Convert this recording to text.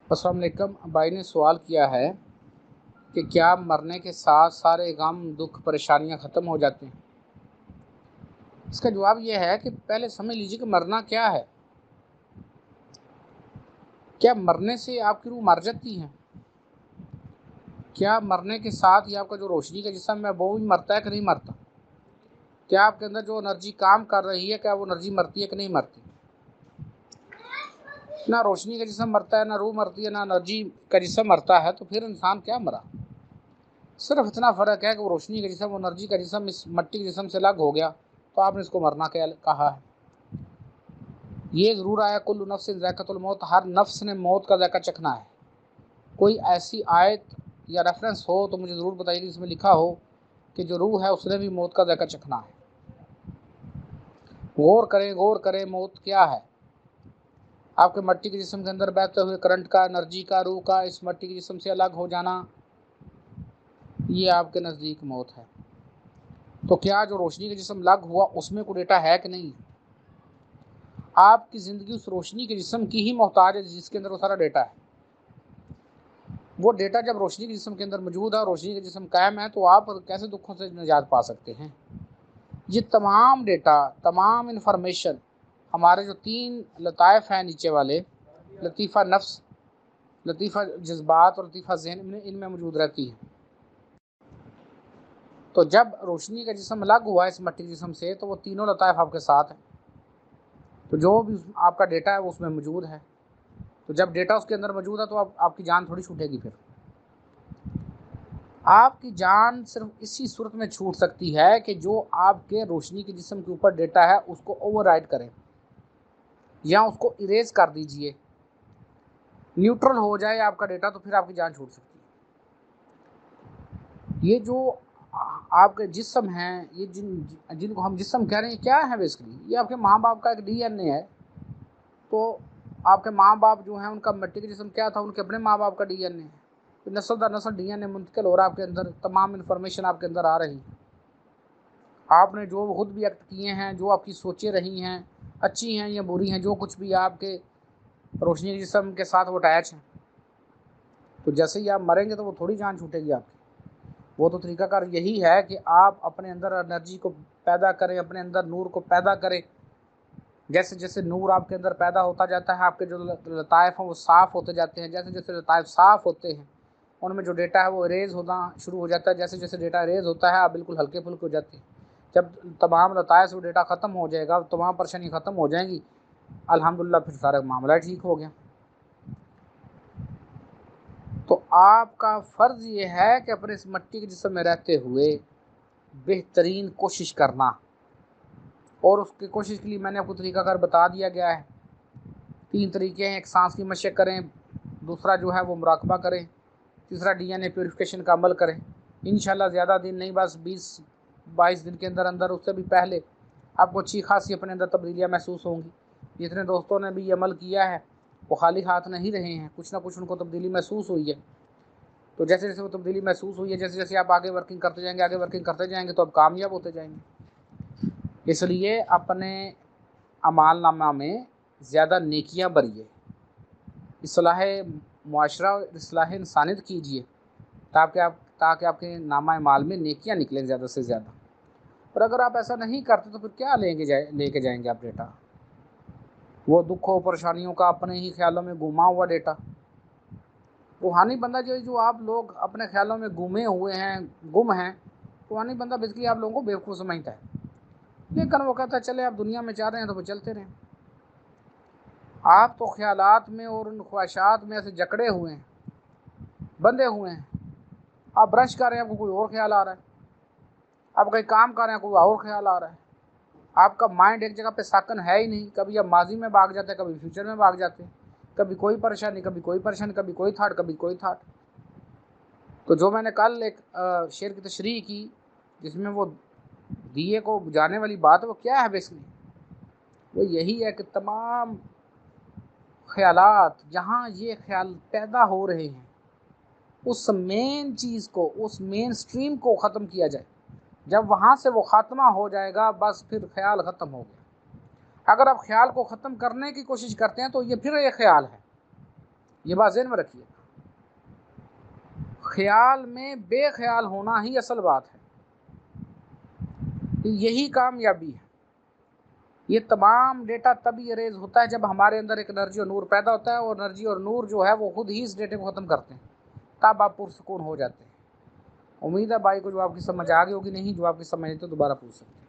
السلام علیکم۔ بھائی نے سوال کیا ہے کہ کیا مرنے کے ساتھ سارے غم دکھ پریشانیاں ختم ہو جاتے ہیں؟ اس کا جواب یہ ہے کہ پہلے سمجھ لیجیے کہ مرنا کیا ہے۔ کیا مرنے سے آپ کی روح مر جاتی ہے؟ کیا مرنے کے ساتھ ہی آپ کا جو روشنی کا جسم ہے وہ بھی مرتا ہے کہ نہیں مرتا؟ کیا آپ کے اندر جو انرجی کام کر رہی ہے کیا وہ انرجی مرتی ہے کہ نہیں مرتی؟ نہ روشنی کا جسم مرتا ہے، نہ روح مرتی ہے، نہ انرجی کا جسم مرتا ہے، تو پھر انسان کیا مرا؟ صرف اتنا فرق ہے کہ وہ روشنی کا جسم، انرجی کا جسم اس مٹی کے جسم سے الگ ہو گیا تو آپ نے اس کو مرنا کہا ہے۔ یہ ضرور آیا کل نفس ذائقۃ الموت، ہر نفس نے موت کا ذائقہ چکھنا ہے۔ کوئی ایسی آیت یا ریفرنس ہو تو مجھے ضرور بتائیے جس میں لکھا ہو کہ جو روح ہے اس نے بھی موت کا ذائقہ چکھنا ہے۔ غور کریں موت کیا ہے۔ آپ کے مٹی کے جسم کے اندر بہتے ہوئے کرنٹ کا، انرجی کا، روح کا اس مٹی کے جسم سے الگ ہو جانا، یہ آپ کے نزدیک موت ہے۔ تو کیا جو روشنی کا جسم الگ ہوا اس میں کوئی ڈیٹا ہے کہ نہیں؟ آپ کی زندگی اس روشنی کے جسم کی ہی محتاج ہے جس کے اندر وہ سارا ڈیٹا ہے۔ وہ ڈیٹا جب روشنی کے جسم کے اندر موجود ہے، روشنی کے جسم قائم ہے، تو آپ کیسے دکھوں سے نجات پا سکتے ہیں؟ یہ تمام ڈیٹا، تمام انفارمیشن ہمارے جو 3 لطائف ہیں نیچے والے، لطیفہ نفس، لطیفہ جذبات اور لطیفہ ذہن، ان میں موجود رہتی ہے۔ تو جب روشنی کا جسم الگ ہوا اس مٹی کے جسم سے تو وہ تینوں لطائف آپ کے ساتھ ہیں، تو جو بھی آپ کا ڈیٹا ہے وہ اس میں موجود ہے۔ تو جب ڈیٹا اس کے اندر موجود ہے تو آپ کی جان تھوڑی چھوٹے گی۔ پھر آپ کی جان صرف اسی صورت میں چھوٹ سکتی ہے کہ جو آپ کے روشنی کے جسم کے اوپر ڈیٹا ہے اس کو اوور رائڈ کریں یا اس کو اریز کر دیجئے، نیوٹرل ہو جائے آپ کا ڈیٹا، تو پھر آپ کی جان چھوٹ سکتی ہے۔ یہ جو آپ کے جسم ہیں، یہ جن کو ہم جسم کہہ رہے ہیں، کیا ہے بیسکلی؟ یہ آپ کے ماں باپ کا ایک ڈی این اے ہے۔ تو آپ کے ماں باپ جو ہیں ان کا مٹی کے جسم کیا تھا؟ ان کے اپنے ماں باپ کا ڈی این اے ہے۔ نسل در نسل ڈی این اے منتقل ہو رہا ہے آپ کے اندر، تمام انفارمیشن آپ کے اندر آ رہی۔ آپ نے جو خود بھی ایکٹ کیے ہیں، جو آپ کی سوچیں رہی ہیں، اچھی ہیں یا بری ہیں، جو کچھ بھی آپ کے روشنی کے جسم کے ساتھ وہ اٹیچ ہیں، تو جیسے ہی آپ مریں گے تو وہ تھوڑی جان چھوٹے گی آپ کی۔ وہ تو طریقہ کار یہی ہے کہ آپ اپنے اندر انرجی کو پیدا کریں، اپنے اندر نور کو پیدا کریں۔ جیسے جیسے نور آپ کے اندر پیدا ہوتا جاتا ہے، آپ کے جو لطائف ہیں وہ صاف ہوتے جاتے ہیں۔ جیسے جیسے لطائف صاف ہوتے ہیں ان میں جو ڈیٹا ہے وہ اریز ہونا شروع ہو جاتا ہے۔ جیسے جیسے ڈیٹا اریز ہوتا ہے آپ بالکل ہلکے پھلکے ہو جاتے ہیں۔ جب تمام لطائف سے ڈیٹا ختم ہو جائے گا، تمام پریشانی ختم ہو جائیں گی، الحمدللہ پھر سارا معاملہ ٹھیک ہو گیا۔ تو آپ کا فرض یہ ہے کہ اپنے اس مٹی کے جسم میں رہتے ہوئے بہترین کوشش کرنا، اور اس کی کوشش کے لیے میں نے آپ کو طریقہ کار بتا دیا گیا ہے۔ 3 طریقے ہیں۔ ایک سانس کی مشق کریں، دوسرا جو ہے وہ مراقبہ کریں، تیسرا ڈی این اے پیوریفیکیشن کا عمل کریں۔ انشاءاللہ زیادہ دن نہیں، بس 20-22 دن کے اندر اندر، اس سے بھی پہلے آپ کو اچھی خاصی اپنے اندر تبدیلیاں محسوس ہوں گی۔ جتنے دوستوں نے بھی یہ عمل کیا ہے وہ خالی ہاتھ نہیں رہے ہیں، کچھ نہ کچھ ان کو تبدیلی محسوس ہوئی ہے۔ تو جیسے جیسے وہ تبدیلی محسوس ہوئی ہے، جیسے جیسے آپ آگے ورکنگ کرتے جائیں گے تو آپ کامیاب ہوتے جائیں گے۔ اس لیے اپنے اعمال نامہ میں زیادہ نیکیاں بھریے، اصلاح معاشرہ، اصلاح انسانیت کیجیے، تاکہ آپ کے نامہ اعمال میں نیکیاں نکلیں زیادہ سے زیادہ۔ اور اگر آپ ایسا نہیں کرتے تو پھر کیا لے کے جائیں گے آپ ڈیٹا؟ وہ دکھوں پریشانیوں کا اپنے ہی خیالوں میں گما ہوا ڈیٹا۔ روحانی بندہ جو آپ لوگ اپنے خیالوں میں گم ہیں، روحانی بندہ بیسکلی آپ لوگوں کو بیوقوف سمجھتا ہے، لیکن وہ کہتا ہے چلے آپ دنیا میں چاہ رہے ہیں تو وہ چلتے رہیں۔ آپ تو خیالات میں اور ان خواہشات میں ایسے جکڑے ہوئے ہیں، بندھے ہوئے ہیں۔ آپ برش کر رہے ہیں، آپ کو کوئی اور خیال آ رہا ہے، آپ کہیں کام کر رہے ہیں، کوئی اور خیال آ رہا ہے۔ آپ کا مائنڈ ایک جگہ پہ ساکن ہے ہی نہیں، کبھی آپ ماضی میں بھاگ جاتے ہیں، کبھی فیوچر میں بھاگ جاتے ہیں، کبھی کوئی پریشانی، کبھی کوئی پریشانی، کبھی کوئی تھاٹ، کبھی کوئی تھاٹ۔ تو جو میں نے کل ایک شعر کی تشریح کی جس میں وہ دیے کو بجھانے والی بات ہے، وہ کیا ہے بیسکلی؟ وہ یہی ہے کہ تمام خیالات جہاں یہ خیال پیدا ہو رہے ہیں اس مین چیز کو، اس مین سٹریم کو ختم کیا جائے۔ جب وہاں سے وہ خاتمہ ہو جائے گا بس پھر خیال ختم ہو گیا۔ اگر آپ خیال کو ختم کرنے کی کوشش کرتے ہیں تو یہ پھر ایک خیال ہے، یہ بات ذہن میں رکھیے، خیال میں بے خیال ہونا ہی اصل بات ہے، یہی کامیابی ہے۔ یہ تمام ڈیٹا تبھی اریز ہوتا ہے جب ہمارے اندر ایک انرجی اور نور پیدا ہوتا ہے، اور انرجی اور نور جو ہے وہ خود ہی اس ڈیٹے کو ختم کرتے ہیں، تب آپ پرسکون ہو جاتے ہیں۔ امید ہے بھائی کو جو آپ کی سمجھ آ گئی ہوگی، نہیں جو آپ کی سمجھ نہیں تو دوبارہ پوچھ سکتے ہیں۔